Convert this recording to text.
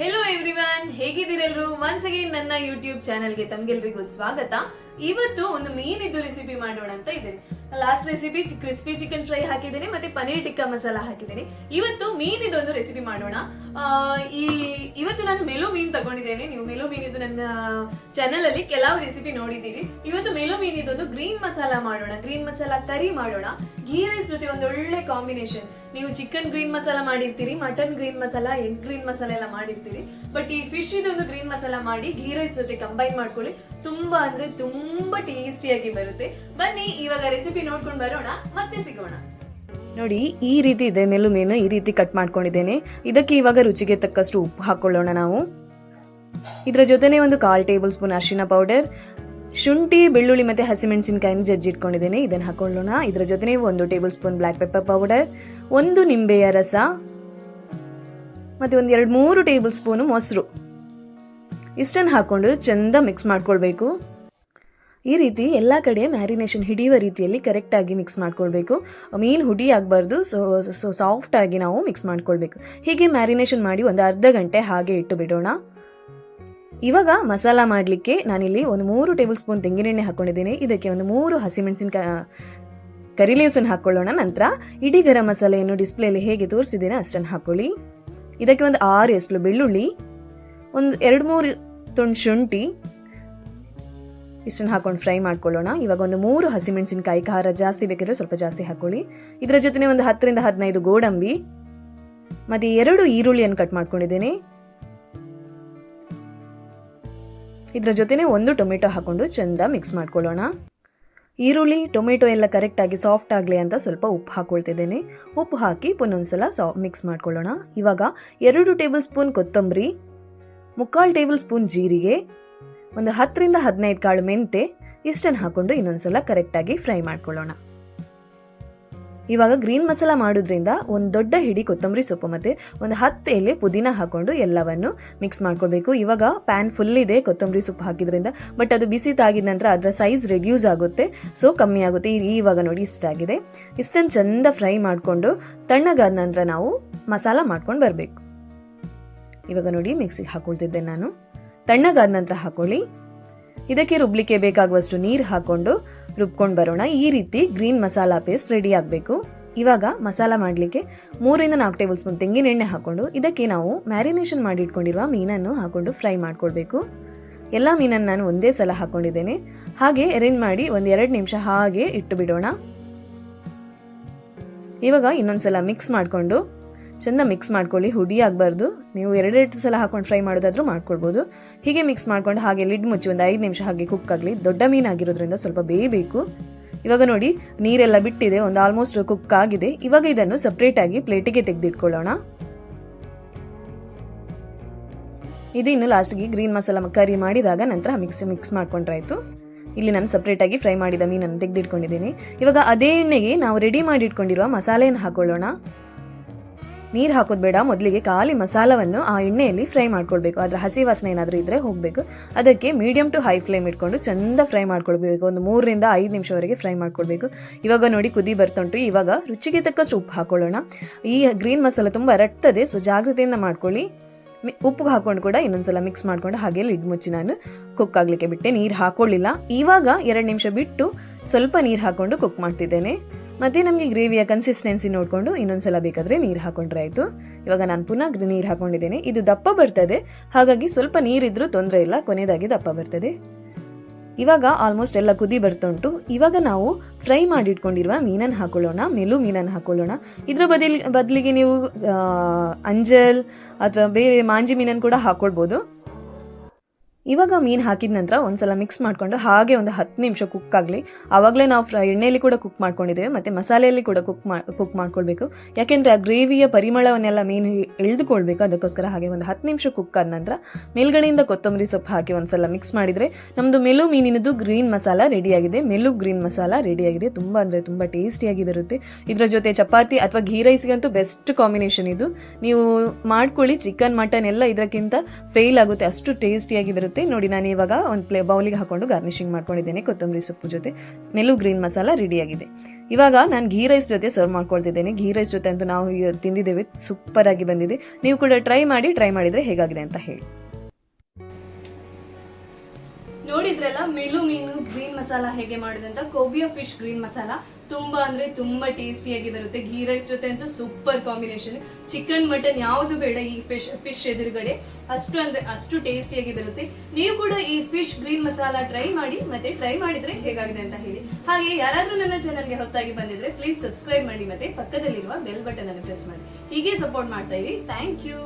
Hello everyone, ಹೇಗಿದ್ದೀರೆಲ್ಲರೂ? Once again ನನ್ನ YouTube ಚಾನೆಲ್ಗೆ ತಮ್ಗೆಲ್ರಿಗೂ ಸ್ವಾಗತ. ಇವತ್ತು ಒಂದು ಮೀನಿದ್ದು ರೆಸಿಪಿ ಮಾಡೋಣ ಅಂತ ಇದ್ದೀನಿ. Last recipe crispy chicken fry ಹಾಕಿದ್ದೀನಿ, ಮತ್ತೆ ಪನೀರ್ ಟಿಕ್ಕಾ ಮಸಾಲ ಹಾಕಿದ್ದೀನಿ. ಇವತ್ತು ಮೀನಿದೊಂದು ರೆಸಿಪಿ ಮಾಡೋಣ. ಇವತ್ತು ನಾನು ಮೆಲು ಮೀನ್ ತಗೊಂಡಿದ್ದೇನೆ. ನೀವು ಮೆಲು ಮೀನಿದ್ದು ನನ್ನ ಚಾನೆಲ್ ಅಲ್ಲಿ ಕೆಲವು ರೆಸಿಪಿ ನೋಡಿದ್ದೀರಿ. ಇವತ್ತು ಮೆಲು ಮೀನಿದೊಂದು ಗ್ರೀನ್ ಮಸಾಲ ಮಾಡೋಣ, ಗ್ರೀನ್ ಮಸಾಲ ಕರಿ ಮಾಡೋಣ. ಘೀ ರೈಸ್ ಜೊತೆ ಒಂದು ಒಳ್ಳೆ ಕಾಂಬಿನೇಷನ್. ನೀವು ಚಿಕನ್ ಗ್ರೀನ್ ಮಸಾಲ ಮಾಡಿರ್ತೀರಿ, mutton green masala, egg green masala ಎಲ್ಲ ಮಾಡಿರ್ತೀರಿ. ಬಟ್ ಈ ಫಿಶ್ ಇದೊಂದು ಗ್ರೀನ್ ಮಸಾಲ ಮಾಡಿ ಘೀ ರೈಸ್ ಜೊತೆ ಕಂಬೈನ್ ಮಾಡ್ಕೊಳ್ಳಿ. ತುಂಬಾ ಅಂದ್ರೆ ತುಂಬಾ ಟೇಸ್ಟಿಯಾಗಿ ಬರುತ್ತೆ. ಬನ್ನಿ ಇವಾಗ ರೆಸಿಪಿ ನೋಡ್ಕೊಂಡು ಬರೋಣ, ಮತ್ತೆ ಸಿಗೋಣ. ನೋಡಿ, ಈ ರೀತಿ ಇದೆ ಮೆಲು ಮೀನು. ಈ ರೀತಿ ಕಟ್ ಮಾಡ್ಕೊಂಡಿದ್ದೇನೆ. ಇದಕ್ಕೆ ಇವಾಗ ರುಚಿಗೆ ತಕ್ಕಷ್ಟು ಉಪ್ಪು ಹಾಕೊಳ್ಳೋಣ ನಾವು. ಇದರ ಜೊತೆನೆ ಒಂದು 1/4 ಟೇಬಲ್ ಸ್ಪೂನ್ ಅರಿಶಿನ ಪೌಡರ್, ಶುಂಠಿ, ಬೆಳ್ಳುಳ್ಳಿ ಮತ್ತೆ ಹಸಿಮೆಣಸಿನಕಾಯಿನ ಜಜ್ಜಿಟ್ಕೊಂಡಿದ್ದೇನೆ, ಇದನ್ನು ಹಾಕೊಳ್ಳೋಣ. ಇದರ ಜೊತೆನೆ 1 tablespoon black pepper powder, 1 ನಿಂಬೆಯ ರಸ, ಮತ್ತೆ 2-3 ಟೇಬಲ್ ಸ್ಪೂನು ಮೊಸರು. ಇಷ್ಟನ್ನು ಹಾಕೊಂಡು ಚಂದ ಮಿಕ್ಸ್ ಮಾಡ್ಕೊಳ್ಬೇಕು. ಈ ರೀತಿ ಎಲ್ಲ ಕಡೆ ಮ್ಯಾರಿನೇಷನ್ ಹಿಡಿಯುವ ರೀತಿಯಲ್ಲಿ ಕರೆಕ್ಟಾಗಿ ಮಿಕ್ಸ್ ಮಾಡ್ಕೊಳ್ಬೇಕು. ಮೀನು ಹುಡಿ ಆಗಬಾರ್ದು, ಸೊ ಸಾಫ್ಟ್ ಆಗಿ ನಾವು ಮಿಕ್ಸ್ ಮಾಡ್ಕೊಳ್ಬೇಕು. ಹೀಗೆ ಮ್ಯಾರಿನೇಷನ್ ಮಾಡಿ ಒಂದು ಅರ್ಧ ಗಂಟೆ ಹಾಗೆ ಇಟ್ಟು ಬಿಡೋಣ. ಇವಾಗ ಮಸಾಲ ಮಾಡಲಿಕ್ಕೆ ನಾನಿಲ್ಲಿ 3 ಟೇಬಲ್ ಸ್ಪೂನ್ ತೆಂಗಿನೆಣ್ಣೆ ಹಾಕೊಂಡಿದ್ದೀನಿ. ಇದಕ್ಕೆ 3 ಹಸಿಮೆಣಸಿನಕಾಯಿ ಕರಿ ಲೀವ್ಸನ್ನು ಹಾಕೊಳ್ಳೋಣ. ನಂತರ ಇಡೀ ಗರಂ ಮಸಾಲೆಯನ್ನು ಡಿಸ್ಪ್ಲೇಲಿ ಹೇಗೆ ತೋರಿಸಿದ್ದೇನೆ ಅಷ್ಟನ್ನು ಹಾಕೊಳ್ಳಿ. ಇದಕ್ಕೆ 6 ಎಸ್ಲು ಬೆಳ್ಳುಳ್ಳಿ, 2-3 ತುಂಡು ಶುಂಠಿ, ಇಷ್ಟನ್ನು ಹಾಕೊಂಡು ಫ್ರೈ ಮಾಡ್ಕೊಳ್ಳೋಣ. ಇವಾಗ 3 ಹಸಿಮೆಣಸಿನಕಾಯಿ, ಖಾರ ಜಾಸ್ತಿ ಬೇಕಿದ್ರೆ ಸ್ವಲ್ಪ ಜಾಸ್ತಿ ಹಾಕೊಳ್ಳಿ. ಇದರ ಜೊತೆ 10-15 ಗೋಡಂಬಿ, ಮತ್ತೆ 2 ಈರುಳ್ಳಿಯನ್ನು ಕಟ್ ಮಾಡ್ಕೊಂಡಿದ್ದೇನೆ. ಇದರ ಜೊತೆನೆ 1 ಟೊಮೆಟೊ ಹಾಕೊಂಡು ಚಂದ ಮಿಕ್ಸ್ ಮಾಡ್ಕೊಳ್ಳೋಣ. ಈರುಳ್ಳಿ ಟೊಮೆಟೊ ಎಲ್ಲ ಕರೆಕ್ಟಾಗಿ ಸಾಫ್ಟ್ ಆಗಲಿ ಅಂತ ಸ್ವಲ್ಪ ಉಪ್ಪು ಹಾಕೊಳ್ತಿದ್ದೇನೆ. ಉಪ್ಪು ಹಾಕಿ ಪುನೊಂದ್ಸಲ ಮಿಕ್ಸ್ ಮಾಡ್ಕೊಳ್ಳೋಣ. ಇವಾಗ 2 ಟೇಬಲ್ ಸ್ಪೂನ್ ಕೊತ್ತಂಬರಿ, 3/4 ಟೇಬಲ್ ಸ್ಪೂನ್ ಜೀರಿಗೆ, 10-15 ಕಾಳು ಮೆಂತೆ, ಇಷ್ಟನ್ನು ಹಾಕೊಂಡು ಇನ್ನೊಂದ್ಸಲ ಕರೆಕ್ಟಾಗಿ ಫ್ರೈ ಮಾಡ್ಕೊಳ್ಳೋಣ. ಇವಾಗ ಗ್ರೀನ್ ಮಸಾಲ ಮಾಡೋದ್ರಿಂದ ಒಂದು ದೊಡ್ಡ ಹಿಡಿ ಕೊತ್ತಂಬರಿ ಸೊಪ್ಪು ಮತ್ತೆ 10 ಎಲೆ ಪುದೀನ ಹಾಕೊಂಡು ಎಲ್ಲವನ್ನು ಮಿಕ್ಸ್ ಮಾಡ್ಕೊಳ್ಬೇಕು. ಇವಾಗ ಪ್ಯಾನ್ ಫುಲ್ ಇದೆ ಕೊತ್ತಂಬರಿ ಸೊಪ್ಪು ಹಾಕಿದ್ರಿಂದ, ಬಟ್ ಅದು ಬಿಸಿ ತಾಗಿದ ನಂತರ ಅದರ ಸೈಜ್ ರೆಡ್ಯೂಸ್ ಆಗುತ್ತೆ, ಸೊ ಕಮ್ಮಿ ಆಗುತ್ತೆ. ಇವಾಗ ನೋಡಿ ಇಷ್ಟಾಗಿದೆ. ಇಷ್ಟನ್ನು ಚಂದ ಫ್ರೈ ಮಾಡಿಕೊಂಡು ತಣ್ಣಗಾದ ನಂತರ ನಾವು ಮಸಾಲ ಮಾಡ್ಕೊಂಡು ಬರಬೇಕು. ಇವಾಗ ನೋಡಿ ಮಿಕ್ಸಿಗೆ ಹಾಕೊಳ್ತಿದ್ದೆ ನಾನು. ತಣ್ಣಗಾದ ನಂತರ ಹಾಕೊಳ್ಳಿ. ಇದಕ್ಕೆ ರುಬ್ಲಿಕ್ಕೆ ಬೇಕಾಗುವಷ್ಟು ನೀರು ಹಾಕೊಂಡು ರುಬ್ಕೊಂಡು ಬರೋಣ. ಈ ರೀತಿ ಗ್ರೀನ್ ಮಸಾಲ ಪೇಸ್ಟ್ ರೆಡಿ ಆಗಬೇಕು. ಇವಾಗ ಮಸಾಲ ಮಾಡಲಿಕ್ಕೆ 3-4 ಟೇಬಲ್ ಸ್ಪೂನ್ ತೆಂಗಿನೆಣ್ಣೆ ಹಾಕೊಂಡು ಇದಕ್ಕೆ ನಾವು ಮ್ಯಾರಿನೇಷನ್ ಮಾಡಿ ಇಟ್ಕೊಂಡಿರುವ ಮೀನನ್ನು ಹಾಕೊಂಡು ಫ್ರೈ ಮಾಡ್ಕೊಳ್ಬೇಕು. ಎಲ್ಲ ಮೀನನ್ನು ನಾನು ಒಂದೇ ಸಲ ಹಾಕೊಂಡಿದ್ದೇನೆ. ಹಾಗೆ ಅರೇಂಜ್ ಮಾಡಿ 1-2 ನಿಮಿಷ ಹಾಗೆ ಇಟ್ಟು ಬಿಡೋಣ. ಇವಾಗ ಇನ್ನೊಂದ್ಸಲ ಮಿಕ್ಸ್ ಮಾಡಿಕೊಂಡು ಚೆಂದ ಮಿಕ್ಸ್ ಮಾಡ್ಕೊಳ್ಳಿ. ಹುಡಿ ಆಗಬಾರ್ದು. ನೀವು 2 ಸಲ ಹಾಕೊಂಡು ಫ್ರೈ ಮಾಡೋದಾದ್ರೂ ಮಾಡ್ಕೊಳ್ಬೋದು. ಹೀಗೆ ಮಿಕ್ಸ್ ಮಾಡ್ಕೊಂಡು ಹಾಗೆ ಲಿಡ್ ಮುಚ್ಚಿ 5 ನಿಮಿಷ ಹಾಗೆ ಕುಕ್ ಆಗಲಿ. ದೊಡ್ಡ ಮೀನಾಗಿರೋದ್ರಿಂದ ಸ್ವಲ್ಪ ಬೇಯಬೇಕು. ಇವಾಗ ನೋಡಿ ನೀರೆಲ್ಲ ಬಿಟ್ಟಿದೆ, ಆಲ್ಮೋಸ್ಟ್ ಕುಕ್ ಆಗಿದೆ. ಇವಾಗ ಇದನ್ನು ಸಪ್ರೇಟ್ ಆಗಿ ಪ್ಲೇಟಿಗೆ ತೆಗೆದಿಟ್ಕೊಳ್ಳೋಣ. ಇದು ಇನ್ನು ಲಾಸ್ಟ್ಗೆ ಗ್ರೀನ್ ಮಸಾಲ ಕರಿ ಮಾಡಿದಾಗ ನಂತರ ಮಿಕ್ಸ್ ಮಾಡ್ಕೊಂಡ್ರಾಯ್ತು. ಇಲ್ಲಿ ನಾನು ಸಪ್ರೇಟ್ ಆಗಿ ಫ್ರೈ ಮಾಡಿದ ಮೀನನ್ನು ತೆಗೆದಿಟ್ಕೊಂಡಿದ್ದೀನಿ. ಇವಾಗ ಅದೇ ಎಣ್ಣೆಗೆ ನಾವು ರೆಡಿ ಮಾಡಿ ಇಟ್ಕೊಂಡಿರುವ ಮಸಾಲೆಯನ್ನು ಹಾಕೊಳ್ಳೋಣ. ನೀರು ಹಾಕೋದು ಬೇಡ, ಮೊದಲಿಗೆ ಖಾಲಿ ಮಸಾಲವನ್ನು ಆ ಎಣ್ಣೆಯಲ್ಲಿ ಫ್ರೈ ಮಾಡ್ಕೊಳ್ಬೇಕು. ಅದರ ಹಸಿ ವಾಸನೆ ಏನಾದರೂ ಇದ್ದರೆ ಹೋಗಬೇಕು. ಅದಕ್ಕೆ ಮೀಡಿಯಂ ಟು ಹೈ ಫ್ಲೇಮ್ ಇಟ್ಕೊಂಡು ಚಂದ ಫ್ರೈ ಮಾಡ್ಕೊಳ್ಬೇಕು. 3-5 ನಿಮಿಷವರೆಗೆ ಫ್ರೈ ಮಾಡ್ಕೊಳ್ಬೇಕು. ಇವಾಗ ನೋಡಿ ಕುದಿ ಬರ್ತುಂಟು. ಇವಾಗ ರುಚಿಗೆ ತಕ್ಕಷ್ಟು ಉಪ್ಪು ಹಾಕೊಳ್ಳೋಣ. ಈ ಗ್ರೀನ್ ಮಸಾಲ ತುಂಬ ರಟ್ತದೆ, ಸೊ ಜಾಗ್ರತೆಯಿಂದ ಮಾಡ್ಕೊಳ್ಳಿ. ಉಪ್ಪು ಹಾಕೊಂಡು ಕೂಡ ಇನ್ನೊಂದ್ಸಲ ಮಿಕ್ಸ್ ಮಾಡ್ಕೊಂಡು ಹಾಗೆ ಲಿಡ್ ಮುಚ್ಚಿ ನಾನು ಕುಕ್ ಆಗಲಿಕ್ಕೆ ಬಿಟ್ಟೆ. ನೀರು ಹಾಕೊಳ್ಳಿಲ್ಲ. ಇವಾಗ 2 ನಿಮಿಷ ಬಿಟ್ಟು ಸ್ವಲ್ಪ ನೀರು ಹಾಕೊಂಡು ಕುಕ್ ಮಾಡ್ತಿದ್ದೇನೆ. ಮತ್ತೆ ನಮಗೆ ಗ್ರೇವಿಯ ಕನ್ಸಿಸ್ಟೆನ್ಸಿ ನೋಡಿಕೊಂಡು ಇನ್ನೊಂದ್ಸಲ ಬೇಕಾದರೆ ನೀರು ಹಾಕೊಂಡ್ರೆ ಆಯಿತು. ಇವಾಗ ನಾನು ಪುನಃ ನೀರು ಹಾಕೊಂಡಿದ್ದೇನೆ. ಇದು ದಪ್ಪ ಬರ್ತದೆ, ಹಾಗಾಗಿ ಸ್ವಲ್ಪ ನೀರಿದ್ರೂ ತೊಂದರೆ ಇಲ್ಲ, ಕೊನೆಯದಾಗಿ ದಪ್ಪ ಬರ್ತದೆ. ಇವಾಗ ಆಲ್ಮೋಸ್ಟ್ ಎಲ್ಲ ಕುದಿ ಬರ್ತುಂಟು. ಇವಾಗ ನಾವು ಫ್ರೈ ಮಾಡಿಟ್ಕೊಂಡಿರುವ ಮೀನನ್ನು ಹಾಕೊಳ್ಳೋಣ, ಮೆಲು ಮೀನನ್ನು ಹಾಕೊಳ್ಳೋಣ. ಇದರ ಬದಲಿಗೆ ನೀವು ಅಂಜಲ್ ಅಥವಾ ಬೇರೆ ಮಾಂಜಿ ಮೀನನ್ನು ಕೂಡ ಹಾಕೊಳ್ಬೋದು. ಇವಾಗ ಮೀನು ಹಾಕಿದ ನಂತರ ಒಂದ್ಸಲ ಮಿಕ್ಸ್ ಮಾಡಿಕೊಂಡು ಹಾಗೆ 10 ನಿಮಿಷ ಕುಕ್ ಆಗಲಿ. ಆವಾಗಲೇ ನಾವು ಎಣ್ಣೆಯಲ್ಲಿ ಕೂಡ ಕುಕ್ ಮಾಡ್ಕೊಂಡಿದ್ದೇವೆ, ಮತ್ತು ಮಸಾಲೆಯಲ್ಲಿ ಕೂಡ ಕುಕ್ ಮಾಡ್ಕೊಳ್ಬೇಕು. ಯಾಕೆಂದರೆ ಆ ಗ್ರೇವಿಯ ಪರಿಮಳವನ್ನೆಲ್ಲ ಮೀನು ಎಳೆದುಕೊಳ್ಬೇಕು. ಅದಕ್ಕೋಸ್ಕರ ಹಾಗೆ 10 ನಿಮಿಷ ಕುಕ್ ಆದ ನಂತರ ಮೇಲ್ಗಡೆಯಿಂದ ಕೊತ್ತಂಬರಿ ಸೊಪ್ಪು ಹಾಕಿ ಒಂದ್ಸಲ ಮಿಕ್ಸ್ ಮಾಡಿದರೆ ನಮ್ಮದು ಮೆಲು ಮೀನಿನದು ಗ್ರೀನ್ ಮಸಾಲ ರೆಡಿಯಾಗಿದೆ. ಮೆಲು ಗ್ರೀನ್ ಮಸಾಲ ರೆಡಿಯಾಗಿದೆ. ತುಂಬ ಅಂದರೆ ತುಂಬ ಟೇಸ್ಟಿಯಾಗಿ ಬರುತ್ತೆ. ಇದರ ಜೊತೆ ಚಪಾತಿ ಅಥವಾ ಘೀ ರೈಸ್ಗಂತೂ ಬೆಸ್ಟ್ ಕಾಂಬಿನೇಷನ್ ಇದು. ನೀವು ಮಾಡ್ಕೊಳ್ಳಿ. ಚಿಕನ್ ಮಟನ್ ಎಲ್ಲ ಇದಕ್ಕಿಂತ ಫೇಲ್ ಆಗುತ್ತೆ, ಅಷ್ಟು ಟೇಸ್ಟಿಯಾಗಿ ಬರುತ್ತೆ. ಜೊತೆ ನೋಡಿ ನಾನು ಇವಾಗ ಒಂದು ಬೌಲಿಗೆ ಹಾಕೊಂಡು ಗಾರ್ನಿಶಿಂಗ್ ಮಾಡ್ಕೊಂಡಿದ್ದೇನೆ ಕೊತ್ತಂಬರಿ ಸೊಪ್ಪು ಜೊತೆ. ಮೆಲು ಗ್ರೀನ್ ಮಸಾಲ ರೆಡಿಯಾಗಿದೆ. ಇವಾಗ ನಾನು ಘೀ ರೈಸ್ ಜೊತೆ ಸರ್ವ್ ಮಾಡ್ಕೊಳ್ತಿದ್ದೇನೆ. ಘೀ ರೈಸ್ ಜೊತೆ ಅಂತೂ ನಾವು ತಿಂದಿದ್ದೇವೆ, ಸೂಪರ್ ಆಗಿ ಬಂದಿದೆ. ನೀವು ಕೂಡ ಟ್ರೈ ಮಾಡಿದರೆ ಹೇಗಾಗಿದೆ ಅಂತ ಹೇಳಿ. ನೋಡಿದ್ರಲ್ಲ ಮೆಲು ಮೀನು ಗ್ರೀನ್ ಮಸಾಲ ಹೇಗೆ ಮಾಡೋದಂತ. ಕೋಬಿಯಾ ಫಿಶ್ ಗ್ರೀನ್ ಮಸಾಲ ತುಂಬಾ ಅಂದ್ರೆ ತುಂಬಾ ಟೇಸ್ಟಿಯಾಗಿ ಬರುತ್ತೆ. ಘೀ ರೈಸ್ ಜೊತೆ ಅಂತೂ ಸೂಪರ್ ಕಾಂಬಿನೇಷನ್. ಚಿಕನ್ ಮಟನ್ ಯಾವುದು ಬೇಡ ಈ ಫಿಶ್ ಎದುರುಗಡೆ, ಅಷ್ಟು ಟೇಸ್ಟಿಯಾಗಿ ಬರುತ್ತೆ. ನೀವು ಕೂಡ ಈ ಫಿಶ್ ಗ್ರೀನ್ ಮಸಾಲ ಟ್ರೈ ಮಾಡಿ, ಮತ್ತೆ ಟ್ರೈ ಮಾಡಿದ್ರೆ ಹೇಗಾಗಿದೆ ಅಂತ ಹೇಳಿ. ಹಾಗೆ ಯಾರಾದ್ರೂ ನನ್ನ ಚಾನಲ್ಗೆ ಹೊಸದಾಗಿ ಬಂದಿದ್ರೆ ಪ್ಲೀಸ್ ಸಬ್ಸ್ಕ್ರೈಬ್ ಮಾಡಿ, ಮತ್ತೆ ಪಕ್ಕದಲ್ಲಿರುವ ಬೆಲ್ ಬಟನ್ ಅನ್ನು ಪ್ರೆಸ್ ಮಾಡಿ. ಹೀಗೆ ಸಪೋರ್ಟ್ ಮಾಡ್ತಾ ಇರಿ. Thank you.